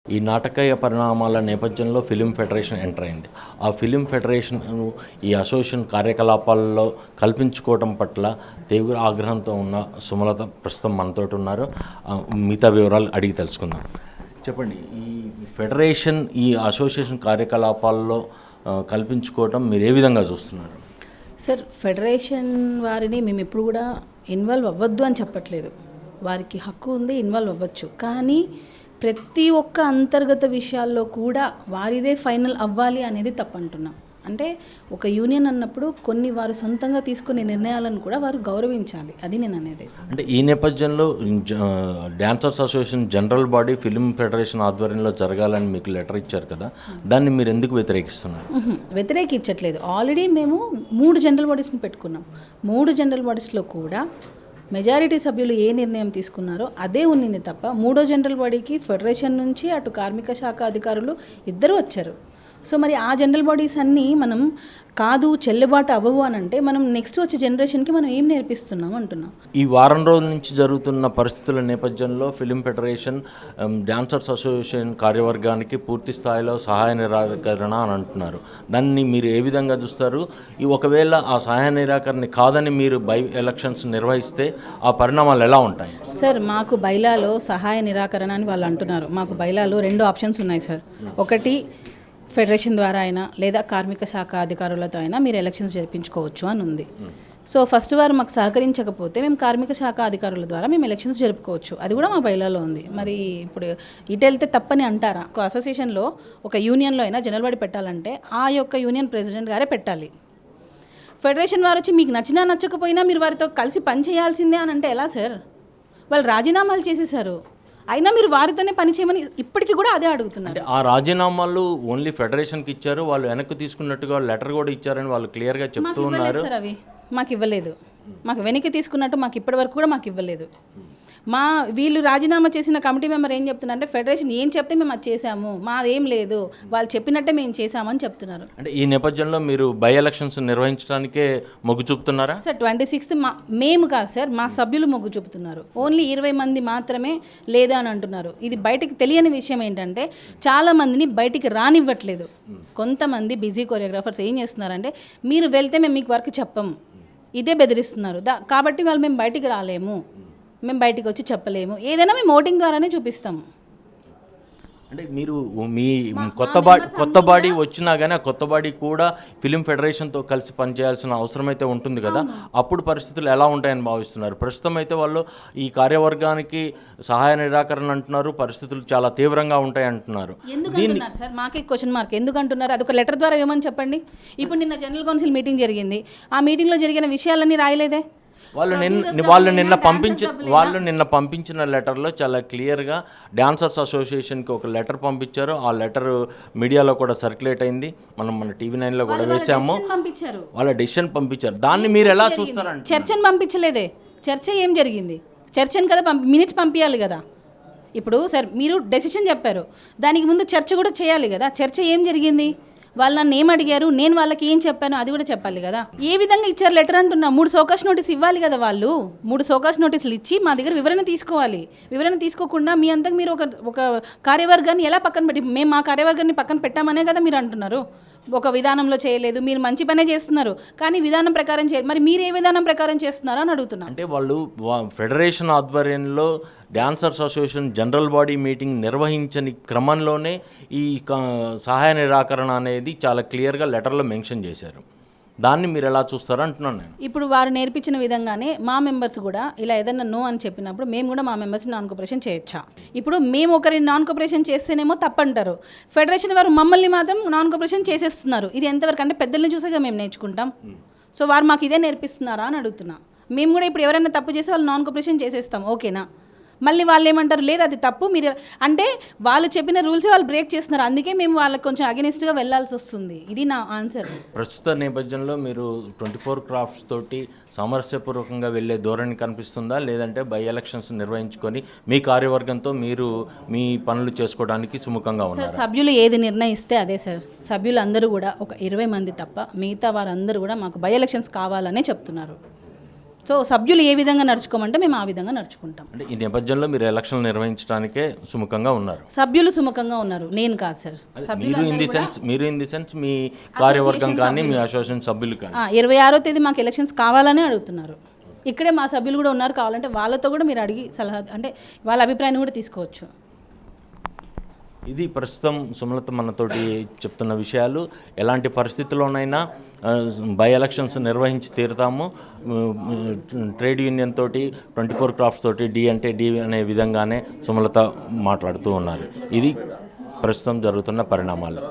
ఈ నాటకీయ పరిణామాల నేపథ్యంలో ఫిలిం ఫెడరేషన్ ఎంటర్ అయింది. ఆ ఫిలిం ఫెడరేషన్ ఈ అసోసియేషన్ కార్యకలాపాల్లో కల్పించుకోవడం పట్ల తీవ్ర ఆగ్రహంతో ఉన్న సుమలత ప్రస్తుతం మనతోటి ఉన్నారు. మిగతా వివరాలు అడిగి తెలుసుకుందాం. చెప్పండి, ఈ ఫెడరేషన్ ఈ అసోసియేషన్ కార్యకలాపాల్లో కల్పించుకోవడం మీరు ఏ విధంగా చూస్తున్నారు? సార్, ఫెడరేషన్ వారిని మేము ఎప్పుడు కూడా ఇన్వాల్వ్ అవ్వద్దు అని చెప్పట్లేదు. వారికి హక్కు ఉంది, ఇన్వాల్వ్ అవ్వచ్చు. కానీ ప్రతి ఒక్క అంతర్గత విషయాల్లో కూడా వారిదే ఫైనల్ అవ్వాలి అనేది తప్పంటున్నాం. అంటే ఒక యూనియన్ అన్నప్పుడు కొన్ని వారు సొంతంగా తీసుకునే నిర్ణయాలను కూడా వారు గౌరవించాలి. అది నేను అనేది. అంటే ఈ నేపథ్యంలో dancers association general body film federation ఆధ్వర్యంలో జరగాలని మీకు లెటర్ ఇచ్చారు కదా, దాన్ని మీరు ఎందుకు వ్యతిరేకిస్తున్నారు? వ్యతిరేకించట్లేదు. ఆల్రెడీ మేము 3 జనరల్ బాడీస్ని పెట్టుకున్నాం. 3 జనరల్ బాడీస్లో కూడా మెజారిటీ సభ్యులు ఏ నిర్ణయం తీసుకున్నారో అదే ఉన్నింది తప్ప 3వ జనరల్ బాడీకి ఫెడరేషన్ నుంచి అటు కార్మిక శాఖ అధికారులు ఇద్దరు వచ్చారు. సో మరి ఆ జనరల్ బాడీస్ అన్నీ మనం కాదు చెల్లుబాటు అవ్వవు అని అంటే మనం నెక్స్ట్ వచ్చే జనరేషన్కి మనం ఏం నేర్పిస్తున్నాం అంటున్నాం. ఈ వారం రోజుల నుంచి జరుగుతున్న పరిస్థితుల నేపథ్యంలో ఫిలిం ఫెడరేషన్ డాన్సర్స్ అసోసియేషన్ కార్యవర్గానికి పూర్తి స్థాయిలో సహాయ నిరాకరణ అని అంటున్నారు. దాన్ని మీరు ఏ విధంగా చూస్తారు? ఈ ఒకవేళ ఆ సహాయ నిరాకరణ కాదని మీరు బై ఎలక్షన్స్ నిర్వహిస్తే ఆ పరిణామాలు ఎలా ఉంటాయి? సార్, మాకు బైలాలో సహాయ నిరాకరణ అని వాళ్ళు అంటున్నారు. మాకు బైలాలో 2 ఆప్షన్స్ ఉన్నాయి సార్. ఒకటి, ఫెడరేషన్ ద్వారా అయినా లేదా కార్మిక శాఖ అధికారులతో అయినా మీరు ఎలక్షన్స్ జరిపించుకోవచ్చు అని ఉంది. సో ఫస్ట్ వారు మాకు సహకరించకపోతే మేము కార్మిక శాఖ అధికారుల ద్వారా మేము ఎలక్షన్స్ జరుపుకోవచ్చు. అది కూడా మా బైలాలో ఉంది. మరి ఇప్పుడు ఇటు వెళ్తే తప్పని అంటారా? ఒక అసోసియేషన్లో ఒక యూనియన్లో అయినా జనరల్ బాడీ పెట్టాలంటే ఆ యొక్క యూనియన్ ప్రెసిడెంట్ గారే పెట్టాలి. ఫెడరేషన్ వారు వచ్చి మీకు నచ్చినా నచ్చకపోయినా మీరు వారితో కలిసి పని చేయాల్సిందే అని అంటే ఎలా సార్? వాళ్ళు రాజీనామాలు చేసేసారు, అయినా మీరు వారితోనే పని చేయమని ఇప్పటికీ కూడా అదే అడుగుతున్నారు. ఆ రాజీనామాలు ఓన్లీ ఫెడరేషన్కి ఇచ్చారు, వాళ్ళు వెనక్కి తీసుకున్నట్టుగా లెటర్ కూడా ఇచ్చారని వాళ్ళు క్లియర్గా చెప్తూ ఉన్నారు. సార్, అవి మాకు ఇవ్వలేదు. మాకు వెనక్కి తీసుకున్నట్టు మాకు ఇప్పటి వరకు కూడా మాకు ఇవ్వలేదు. వీళ్ళు రాజీనామా చేసిన కమిటీ మెంబర్ ఏం చెప్తున్నారంటే ఫెడరేషన్ ఏం చెప్తే మేము అది చేసాము, మాదేం లేదు, వాళ్ళు చెప్పినట్టే మేము చేసామని చెప్తున్నారు. అంటే ఈ నేపథ్యంలో మీరు బై ఎలక్షన్స్ నిర్వహించడానికే మొగ్గు చూపుతున్నారా? సార్, 26th మేము కాదు సార్, మా సభ్యులు మొగ్గు చూపుతున్నారు. ఓన్లీ 20 మంది మాత్రమే లేదా అని అంటున్నారు. ఇది బయటకు తెలియని విషయం ఏంటంటే చాలా మందిని బయటికి రానివ్వట్లేదు. కొంతమంది బిజీ కొరియోగ్రాఫర్స్ ఏం చేస్తున్నారంటే మీరు వెళ్తే మేము మీకు వర్క్ చెప్పం, ఇదే బెదిరిస్తున్నారు. కాబట్టి వాళ్ళు మేము బయటికి రాలేము, మేము బయటికి వచ్చి చెప్పలేము, ఏదైనా మేము ఓటింగ్ ద్వారానే చూపిస్తాము. అంటే మీరు మీ కొత్త బాడీ వచ్చినా కానీ ఆ కొత్త బాడీ కూడా ఫిలిం ఫెడరేషన్తో కలిసి పనిచేయాల్సిన అవసరం అయితే ఉంటుంది కదా, అప్పుడు పరిస్థితులు ఎలా ఉంటాయని భావిస్తున్నారు? ప్రస్తుతం అయితే వాళ్ళు ఈ కార్యవర్గానికి సహాయ నిరాకరణ అంటున్నారు, పరిస్థితులు చాలా తీవ్రంగా ఉంటాయి అంటున్నారు. దీన్ని సార్ మాకే క్వశ్చన్ మార్క్ ఎందుకు అంటున్నారు? అదొక లెటర్ ద్వారా ఏమని చెప్పండి. ఇప్పుడు నిన్న జనరల్ కౌన్సిల్ మీటింగ్ జరిగింది, ఆ మీటింగ్లో జరిగిన విషయాలన్నీ రాయలేదే. వాళ్ళు నిన్న పంపించిన లెటర్లో చాలా క్లియర్గా డాన్సర్స్ అసోసియేషన్కి ఒక లెటర్ పంపించారు. ఆ లెటర్ మీడియాలో కూడా సర్క్యులేట్ అయింది, మన టీవీ 9లో కూడా వేసాము. వాళ్ళ డెసిషన్ పంపించారు. దాన్ని మీరు ఎలా చూస్తారంటే చర్చను పంపించలేదే. చర్చ ఏం జరిగింది? చర్చను కదా మినిట్స్ పంపించాలి కదా. ఇప్పుడు సార్ మీరు డెసిషన్ చెప్పారు, దానికి ముందు చర్చ కూడా చేయాలి కదా. చర్చ ఏం జరిగింది? వాళ్ళు నన్ను ఏం అడిగారు, నేను వాళ్ళకి ఏం చెప్పాను, అది కూడా చెప్పాలి కదా. ఏ విధంగా ఇచ్చారు లెటర్ అంటున్నా? 3 సోకాష్ నోటీస్ ఇవ్వాలి కదా. వాళ్ళు 3 సోకాష్ నోటీసులు ఇచ్చి మా దగ్గర వివరణ తీసుకోవాలి. వివరణ తీసుకోకుండా మీ అంతకు మీరు ఒక కార్యవర్గాన్ని ఎలా పక్కన పెట్టి, మేము మా కార్యవర్గాన్ని పక్కన పెట్టామనే కదా మీరు అంటున్నారు. ఒక విధానంలో చేయలేదు, మీరు మంచి పనే చేస్తున్నారు కానీ విధానం ప్రకారం చేయరు. మరి మీరు ఏ విధానం ప్రకారం చేస్తున్నారో అని అడుగుతున్నా. అంటే వాళ్ళు ఫెడరేషన్ ఆధ్వర్యంలో dancers association general body meeting నిర్వహించని క్రమంలోనే ఈ సహాయ నిరాకరణ అనేది చాలా క్లియర్గా లెటర్లో మెన్షన్ చేశారు. దాన్ని మీరు ఎలా చూస్తారో అంటున్నాను నేను. ఇప్పుడు వారు నేర్పించిన విధంగానే మా మెంబర్స్ కూడా ఇలా ఏదైనా నో అని చెప్పినప్పుడు మేము కూడా మా మెంబర్స్ని నాన్ కోఆపరేషన్ చేయొచ్చా? ఇప్పుడు మేము ఒకరిని నాన్ కోఆపరేషన్ చేస్తేనేమో తప్పంటారు, ఫెడరేషన్ వారు మమ్మల్ని మాత్రం నాన్ కోఆపరేషన్ చేసేస్తున్నారు. ఇది ఎంతవరకు అంటే పెద్దల్ని చూసాక మేము నేర్చుకుంటాం. సో వారు మాకు ఇదే నేర్పిస్తున్నారా అని అడుగుతున్నా. మేము కూడా ఇప్పుడు ఎవరైనా తప్పు చేసి వాళ్ళు నాన్ కోఆపరేషన్ చేసేస్తాం, ఓకేనా? మళ్ళీ వాళ్ళు ఏమంటారు, లేదు అది తప్పు, మీరు అంటే వాళ్ళు చెప్పిన రూల్స్ వాళ్ళు బ్రేక్ చేస్తున్నారు, అందుకే మేము వాళ్ళకి కొంచెం అగెనిస్ట్గా వెళ్ళాల్సి వస్తుంది. ఇది నా ఆన్సర్. ప్రస్తుత నేపథ్యంలో మీరు 24 క్రాఫ్ట్స్ తోటి సామరస్యపూర్వకంగా వెళ్ళే ధోరణి కనిపిస్తుందా, లేదంటే బై ఎలక్షన్స్ నిర్వహించుకొని మీ కార్యవర్గంతో మీరు మీ పనులు చేసుకోవడానికి సుముఖంగా ఉన్నారు? సభ్యులు ఏది నిర్ణయిస్తే అదే సార్. సభ్యులు అందరూ కూడా ఒక 20 మంది తప్ప మిగతా వారందరూ కూడా మాకు బై ఎలక్షన్స్ కావాలనే చెప్తున్నారు. సో సభ్యులు ఏ విధంగా నడుచుకోమంటే మేము ఆ విధంగా నడుచుకుంటాం. అంటే ఈ నేపథ్యంలో మీరు ఎలక్షన్లు నిర్వహించడానికే సుముఖంగా ఉన్నారు. సభ్యులు సుముఖంగా ఉన్నారు, నేను కాదు సార్. మీరు ఇన్ ది సెన్స్ మీ కార్యవర్గం కానీ మీ అసోసియేషన్ సభ్యులు కానీ 26వ తేదీ మాకు ఎలక్షన్స్ కావాలని అడుగుతున్నారు. ఇక్కడే మా సభ్యులు కూడా ఉన్నారు, కావాలంటే వాళ్ళతో కూడా మీరు అడిగి సలహా అంటే వాళ్ళ అభిప్రాయాన్ని కూడా తీసుకోవచ్చు. ఇది ప్రస్తుతం సుమలత మనతోటి చెప్తున్న విషయాలు. ఎలాంటి పరిస్థితుల్లోనైనా బై ఎలక్షన్స్ నిర్వహించి తీరుతాము. ట్రేడ్ యూనియన్ తోటి 24 క్రాఫ్ట్స్ తోటి డి అంటే డి అనే విధంగానే సుమలత మాట్లాడుతూ ఉన్నారు. ఇది ప్రస్తుతం జరుగుతున్న పరిణామాలు.